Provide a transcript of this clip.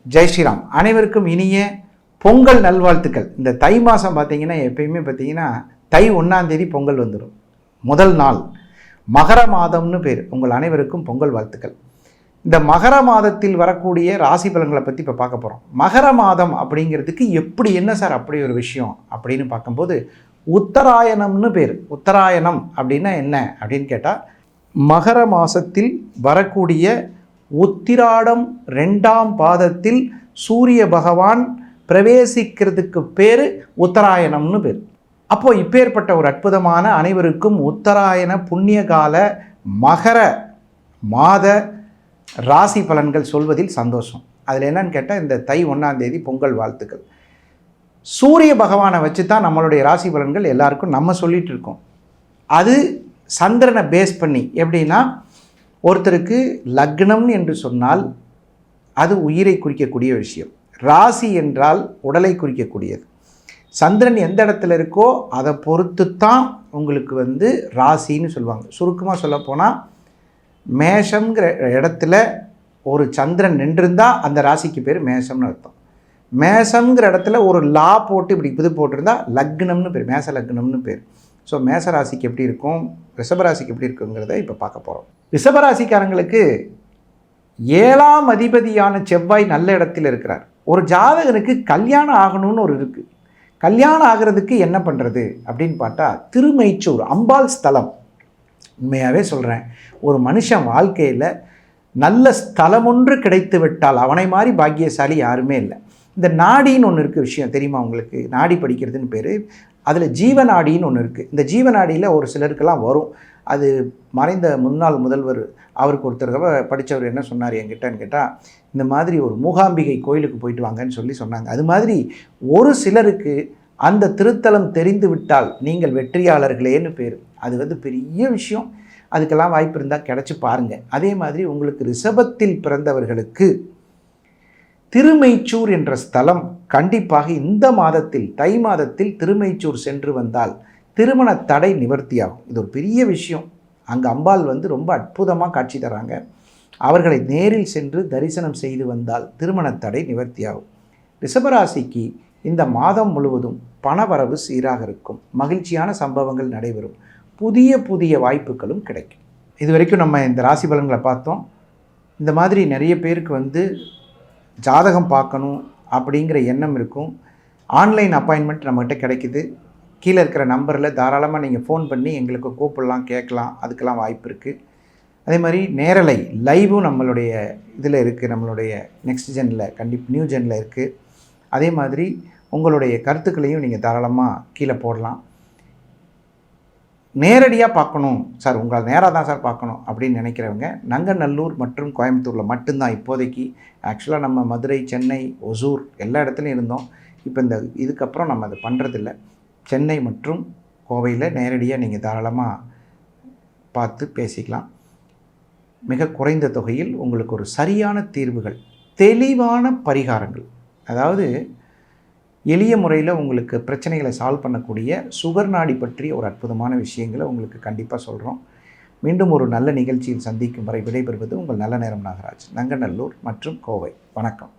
ஜெய் ஸ்ரீராம். அனைவருக்கும் இனிய பொங்கல் நல்வாழ்த்துக்கள். இந்த தை மாதம் பார்த்தீங்கன்னா எப்பயுமே பார்த்தீங்கன்னா தை 1ஆம் தேதி பொங்கல் வந்துடும். முதல் நாள் மகர மாதம்னு பேர். உங்கள் அனைவருக்கும் பொங்கல் வாழ்த்துக்கள். இந்த மகர மாதத்தில் வரக்கூடிய ராசி பலன்களை பற்றி இப்போ பார்க்க போகிறோம். மகர மாதம் அப்படிங்கிறதுக்கு எப்படி என்ன சார் அப்படி ஒரு விஷயம் அப்படின்னு பார்க்கும்போது உத்தராயணம்னு பேர். உத்தராயணம் அப்படின்னா என்ன அப்படின்னு கேட்டால் மகர மாதத்தில் வரக்கூடிய உத்திராடம் 2ஆம் பாதத்தில் சூரிய பகவான் பிரவேசிக்கிறதுக்கு பேர் உத்தராயணம்னு பேர். அப்போது இப்பேற்பட்ட ஒரு அற்புதமான அனைவருக்கும் உத்தராயண புண்ணிய கால மகர மாத ராசி பலன்கள் சொல்வதில் சந்தோஷம். அதில் என்னன்னு கேட்டால் இந்த தை 1ஆம் தேதி பொங்கல் வாழ்த்துக்கள். சூரிய பகவானை வச்சு தான் நம்மளுடைய ராசி பலன்கள் எல்லாருக்கும் நம்ம சொல்லிகிட்டு இருக்கோம். அது சந்திரனை பேஸ் பண்ணி எப்படின்னா ஒருத்தருக்கு லக்னம் என்று சொன்னால் அது உயிரை குறிக்கக்கூடிய விஷயம். ராசி என்றால் உடலை குறிக்கக்கூடியது. சந்திரன் எந்த இடத்துல இருக்கோ அதை பொறுத்து தான் உங்களுக்கு ராசின்னு சொல்லுவாங்க. சுருக்கமாக சொல்லப்போனால் மேஷங்கிற இடத்துல ஒரு சந்திரன் நின்றிருந்தால் அந்த ராசிக்கு பேர் மேஷம்னு அர்த்தம். மேஷங்கிற இடத்துல ஒரு லா போட்டு இப்படி இது போட்டிருந்தா லக்னம்னு பேர், மேஷ லக்னம்னு பேர். ஸோ மேஷராசிக்கு எப்படி இருக்கும், ரிஷபராசிக்கு எப்படி இருக்குங்கிறத இப்போ பார்க்க போகிறோம். ரிஷபராசிக்காரங்களுக்கு 7ஆம் அதிபதியான செவ்வாய் நல்ல இடத்தில் இருக்கிறார். ஒரு ஜாதகனுக்கு கல்யாணம் ஆகணும்னு ஒரு இருக்குது. கல்யாணம் ஆகிறதுக்கு என்ன பண்ணுறது அப்படின்னு பார்த்தா திருமைச்சூர் அம்பாள் ஸ்தலம். உண்மையாகவே சொல்கிறேன், ஒரு மனுஷன் வாழ்க்கையில் நல்ல ஸ்தலம் ஒன்று கிடைத்து விட்டால் அவனை மாதிரி பாக்கியசாலி யாருமே இல்லை. இந்த நாடின்னு ஒன்று இருக்குது, விஷயம் தெரியுமா உங்களுக்கு? நாடி படிக்கிறதுன்னு பேர். அதில் ஜீவநாடின்னு ஒன்று இருக்குது. இந்த ஜீவநாடியில் ஒரு சிலருக்கெல்லாம் வரும். அது மறைந்த முன்னாள் முதல்வர் அவருக்கு ஒருத்தர் படித்தவர் என்ன சொன்னார் என்கிட்டன்னு கேட்டால், இந்த மாதிரி ஒரு மூகாம்பிகை கோயிலுக்கு போயிட்டு வாங்கன்னு சொன்னாங்க. அது மாதிரி ஒரு சிலருக்கு அந்த திருத்தலம் தெரிந்து விட்டால் நீங்கள் வெற்றியாளர்களேன்னு பேர். அது பெரிய விஷயம். அதுக்கெல்லாம் வாய்ப்பு இருந்தால் கிடச்சி பாருங்கள். அதே மாதிரி உங்களுக்கு ரிஷபத்தில் பிறந்தவர்களுக்கு திருமைச்சூர் என்ற ஸ்தலம் கண்டிப்பாக இந்த மாதத்தில் தை மாதத்தில் திருமைச்சூர் சென்று வந்தால் திருமண தடை நிவர்த்தியாகும். இது ஒரு பெரிய விஷயம். அங்கே அம்பாள் ரொம்ப அற்புதமாக காட்சி தராங்க. அவர்களை நேரில் சென்று தரிசனம் செய்து வந்தால் திருமண தடை நிவர்த்தியாகும். ரிஷபராசிக்கு இந்த மாதம் முழுவதும் பணவரவு சீராக இருக்கும். மகிழ்ச்சியான சம்பவங்கள் நடைபெறும். புதிய புதிய வாய்ப்புகளும் கிடைக்கும். இது வரைக்கும் நம்ம இந்த ராசி பலன்களை பார்த்தோம். இந்த மாதிரி நிறைய பேருக்கு ஜாதகம் பார்க்கணும் அப்படிங்கிற எண்ணம் இருக்கும். ஆன்லைன் அப்பாயின்மெண்ட் நம்மகிட்ட கிடைக்குது. கீழே இருக்கிற நம்பரில் தாராளமாக நீங்கள் ஃபோன் பண்ணி எங்களுக்கு கூப்பிடலாம், கேட்கலாம். அதுக்கெல்லாம் வாய்ப்பு இருக்குது. அதே மாதிரி நேரலை லைவும் நம்மளுடைய இதில் இருக்குது. நம்மளுடைய நெக்ஸ்ட் ஜெனில் நியூ ஜெனில் இருக்குது. அதே மாதிரி உங்களுடைய கருத்துக்களையும் நீங்கள் தாராளமாக கீழே போடலாம். நேரடியாக பார்க்கணும் சார், உங்களை நேராக தான் சார் பார்க்கணும் அப்படின்னு நினைக்கிறவங்க நங்கநல்லூர் மற்றும் கோயம்புத்தூரில் மட்டும்தான் இப்போதைக்கு. ஆக்சுவலாக நம்ம மதுரை, சென்னை, ஒசூர் எல்லா இடத்துலையும் இருந்தோம். இப்போ இதுக்கப்புறம் நம்ம அதை பண்ணுறதில்ல. சென்னை மற்றும் கோவையில் நேரடியாக நீங்கள் தாராளமாக பார்த்து பேசிக்கலாம். மிக குறைந்த தொகையில் உங்களுக்கு ஒரு சரியான தீர்வுகள், தெளிவான பரிகாரங்கள், அதாவது எளிய முறையில் உங்களுக்கு பிரச்சனைகளை சால்வ் பண்ணக்கூடிய சுகர் நாடி பற்றிய ஒரு அற்புதமான விஷயங்களை உங்களுக்கு கண்டிப்பாக சொல்கிறோம். மீண்டும் ஒரு நல்ல நிகழ்ச்சியில் சந்திக்கும் வரை விடைபெறுவது உங்கள் நல்ல நேரம் நாகராஜ், நங்கநல்லூர் மற்றும் கோவை. வணக்கம்.